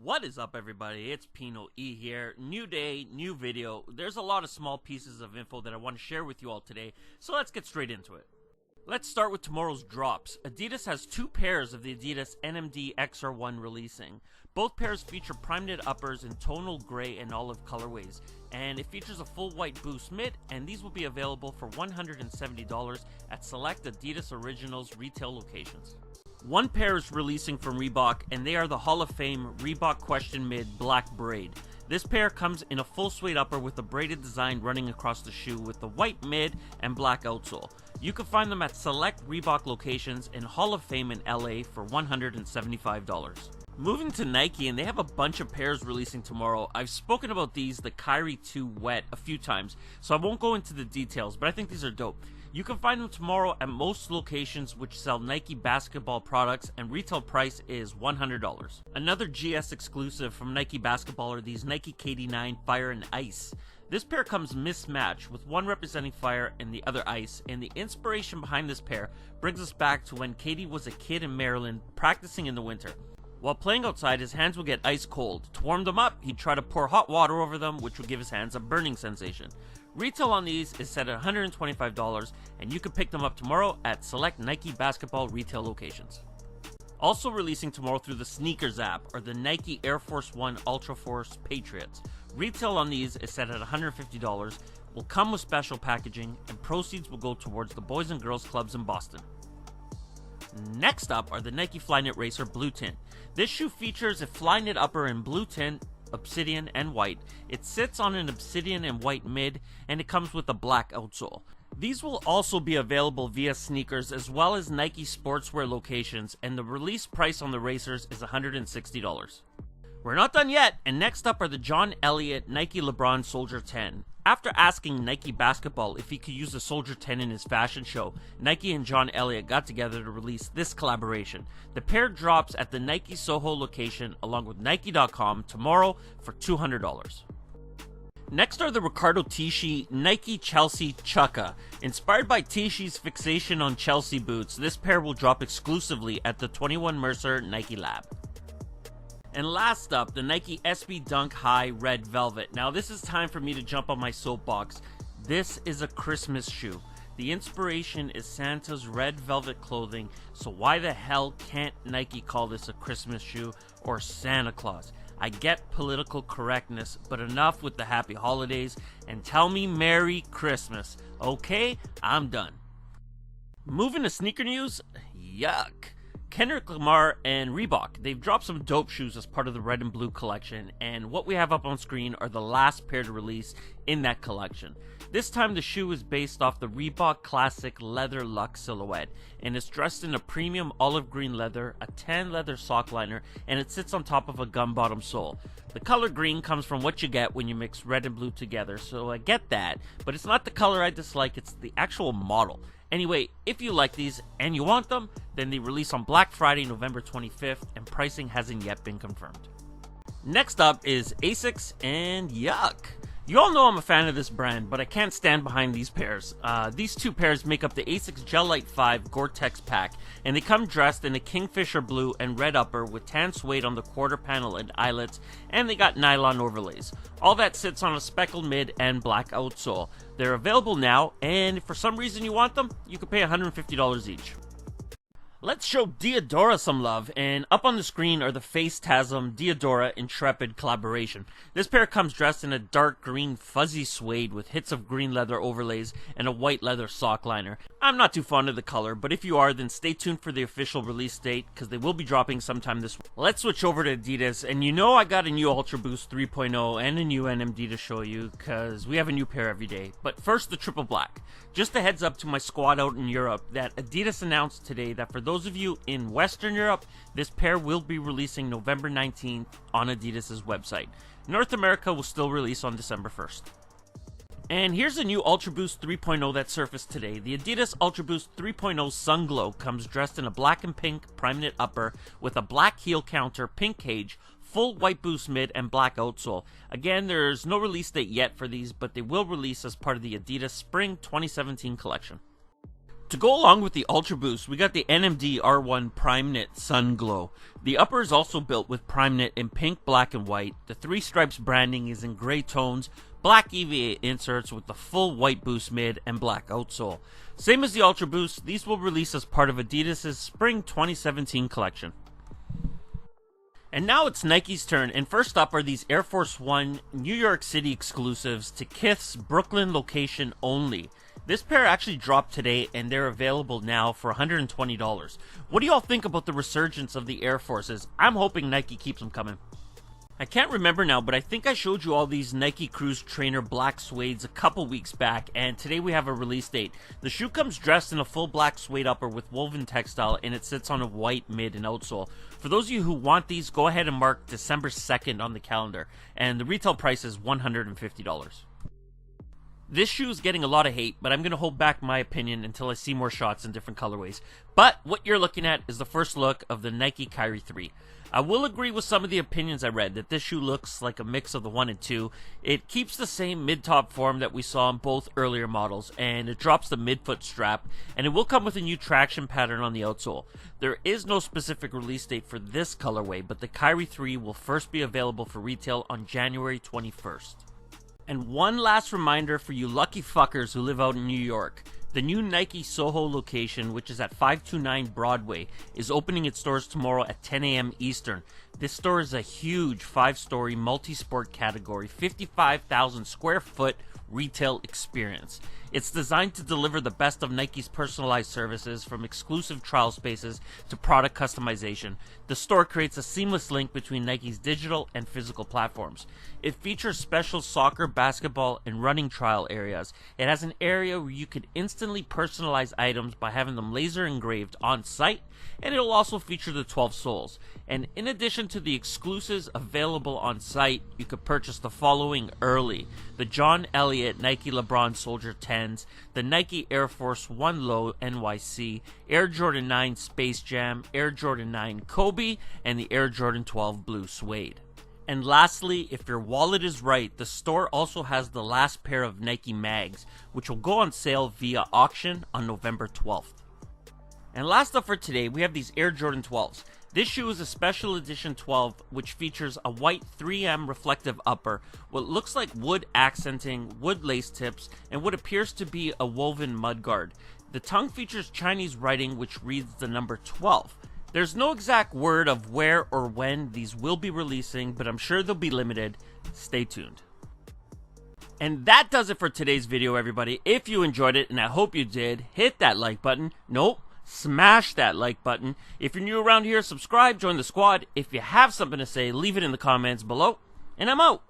What is up, everybody? It's PinoE here. New day, new video. There's a lot of small pieces of info that I want to share with you all today, so let's get straight into it. Let's start with tomorrow's drops. Adidas has two pairs of the Adidas NMD XR1 releasing. Both pairs feature prime knit uppers in tonal gray and olive colorways, and it features a full white boost mid, and these will be available for $170 at select Adidas Originals retail locations. One pair is releasing from Reebok, and they are the Hall of Fame Reebok Question Mid Black Braid. This pair comes in a full suede upper with a braided design running across the shoe with the white mid and black outsole. You can find them at select Reebok locations in Hall of Fame in LA for $175. Moving to Nike, and they have a bunch of pairs releasing tomorrow. I've spoken about these, the Kyrie 2 Wet, a few times, so I won't go into the details, but I think these are dope. You can find them tomorrow at most locations which sell Nike basketball products, and retail price is $100. Another GS exclusive from Nike basketball are these Nike KD9 Fire and Ice. This pair comes mismatched, with one representing fire and the other ice, and the inspiration behind this pair brings us back to when KD was a kid in Maryland practicing in the winter. While playing outside, his hands would get ice cold. To warm them up, he'd try to pour hot water over them, which would give his hands a burning sensation. Retail on these is set at $125, and you can pick them up tomorrow at select Nike basketball retail locations. Also releasing tomorrow through the Sneakers app are the Nike Air Force 1 Ultra Force Patriots. Retail on these is set at $150, will come with special packaging, and proceeds will go towards the Boys and Girls Clubs in Boston. Next up are the Nike Flyknit Racer Blue Tint. This shoe features a Flyknit upper in blue tint, obsidian, and white. It sits on an obsidian and white mid, and it comes with a black outsole. These will also be available via sneakers as well as Nike sportswear locations, and the release price on the racers is $160. We're not done yet, and next up are the John Elliott Nike LeBron Soldier 10. After asking Nike Basketball if he could use the Soldier 10 in his fashion show, Nike and John Elliott got together to release this collaboration. The pair drops at the Nike Soho location along with Nike.com tomorrow for $200. Next are the Riccardo Tisci Nike Chelsea Chukka. Inspired by Tisci's fixation on Chelsea boots, this pair will drop exclusively at the 21 Mercer Nike Lab. And last up, the Nike SB Dunk High Red Velvet. Now this is time for me to jump on my soapbox. This is a Christmas shoe. The inspiration is Santa's red velvet clothing, so why the hell can't Nike call this a Christmas shoe or Santa Claus? I get political correctness, but enough with the happy holidays and tell me Merry Christmas. Okay, I'm done. Moving to sneaker news, yuck. Kendrick Lamar and Reebok, they've dropped some dope shoes as part of the red and blue collection, and what we have up on screen are the last pair to release in that collection. This time the shoe is based off the Reebok Classic Leather Luxe silhouette, and it's dressed in a premium olive green leather, a tan leather sock liner, and it sits on top of a gum bottom sole. The color green comes from what you get when you mix red and blue together, so I get that, but it's not the color I dislike, it's the actual model. Anyway, if you like these and you want them, then they release on Black Friday, November 25th, and pricing hasn't yet been confirmed. Next up is Asics and yuck. You all know I'm a fan of this brand, but I can't stand behind these pairs. These two pairs make up the Asics Gel Light 5 Gore-Tex pack, and they come dressed in a kingfisher blue and red upper with tan suede on the quarter panel and eyelets, and they got nylon overlays. All that sits on a speckled mid and black outsole. They're available now, and if for some reason you want them, you can pay $150 each. Let's show Diadora some love, and up on the screen are the Facetasm Diadora Intrepid collaboration. This pair comes dressed in a dark green fuzzy suede with hits of green leather overlays and a white leather sock liner. I'm not too fond of the color, but if you are, then stay tuned for the official release date, because they will be dropping sometime this week. Let's switch over to Adidas, and you know I got a new Ultra Boost 3.0 and a new NMD to show you, because we have a new pair every day. But first, the Triple Black. Just a heads up to my squad out in Europe that Adidas announced today that for those of you in Western Europe, this pair will be releasing November 19th on Adidas' website. North America will still release on December 1st. And here's a new Ultra Boost 3.0 that surfaced today. The Adidas Ultra Boost 3.0 Sun Glow comes dressed in a black and pink prime knit upper with a black heel counter, pink cage, full white boost mid, and black outsole. Again, there's no release date yet for these, but they will release as part of the Adidas Spring 2017 collection. To go along with the Ultra Boost, we got the NMD R1 Prime Knit Sun Glow. The upper is also built with Prime Knit in pink, black, and white. The 3 stripes branding is in gray tones, black EVA inserts with the full white boost mid and black outsole. Same as the Ultra Boost, these will release as part of Adidas' Spring 2017 collection. And now it's Nike's turn, and first up are these Air Force One New York City exclusives to Kith's Brooklyn location only. This pair actually dropped today, and they're available now for $120. What do y'all think about the resurgence of the Air Forces? I'm hoping Nike keeps them coming. I can't remember now, but I think I showed you all these Nike Cruise Trainer black suedes a couple weeks back, and today we have a release date. The shoe comes dressed in a full black suede upper with woven textile, and it sits on a white mid and outsole. For those of you who want these, go ahead and mark December 2nd on the calendar, and the retail price is $150. This shoe is getting a lot of hate, but I'm going to hold back my opinion until I see more shots in different colorways. But what you're looking at is the first look of the Nike Kyrie 3. I will agree with some of the opinions I read that this shoe looks like a mix of the 1 and 2. It keeps the same mid-top form that we saw in both earlier models, and it drops the mid-foot strap, and it will come with a new traction pattern on the outsole. There is no specific release date for this colorway, but the Kyrie 3 will first be available for retail on January 21st. And one last reminder for you lucky fuckers who live out in New York. The new Nike Soho location, which is at 529 Broadway, is opening its doors tomorrow at 10 a.m. Eastern. This store is a huge 5-story multi-sport category, 55,000 square foot retail experience. It's designed to deliver the best of Nike's personalized services, from exclusive trial spaces to product customization. The store creates a seamless link between Nike's digital and physical platforms. It features special soccer, basketball, and running trial areas. It has an area where you can instantly personalize items by having them laser engraved on site, and it'll also feature the 12 soles. And in addition to the exclusives available on site, you could purchase the following early: the John Elliott Nike LeBron Soldier 10s, the Nike Air Force One Low NYC, Air Jordan 9 Space Jam, Air Jordan 9 Kobe, and the Air Jordan 12 Blue Suede. And lastly, if your wallet is right, the store also has the last pair of Nike mags, which will go on sale via auction on November 12th. And last up for today, we have these Air Jordan 12s. This shoe is a special edition 12, which features a white 3M reflective upper, what looks like wood accenting, wood lace tips, and what appears to be a woven mudguard. The tongue features Chinese writing, which reads the number 12. There's no exact word of where or when these will be releasing, but I'm sure they'll be limited. Stay tuned. And that does it for today's video, everybody. If you enjoyed it, and I hope you did, hit that like button. Nope. Smash that like button. If you're new around here, subscribe, join the squad. If you have something to say, leave it in the comments below. And I'm out.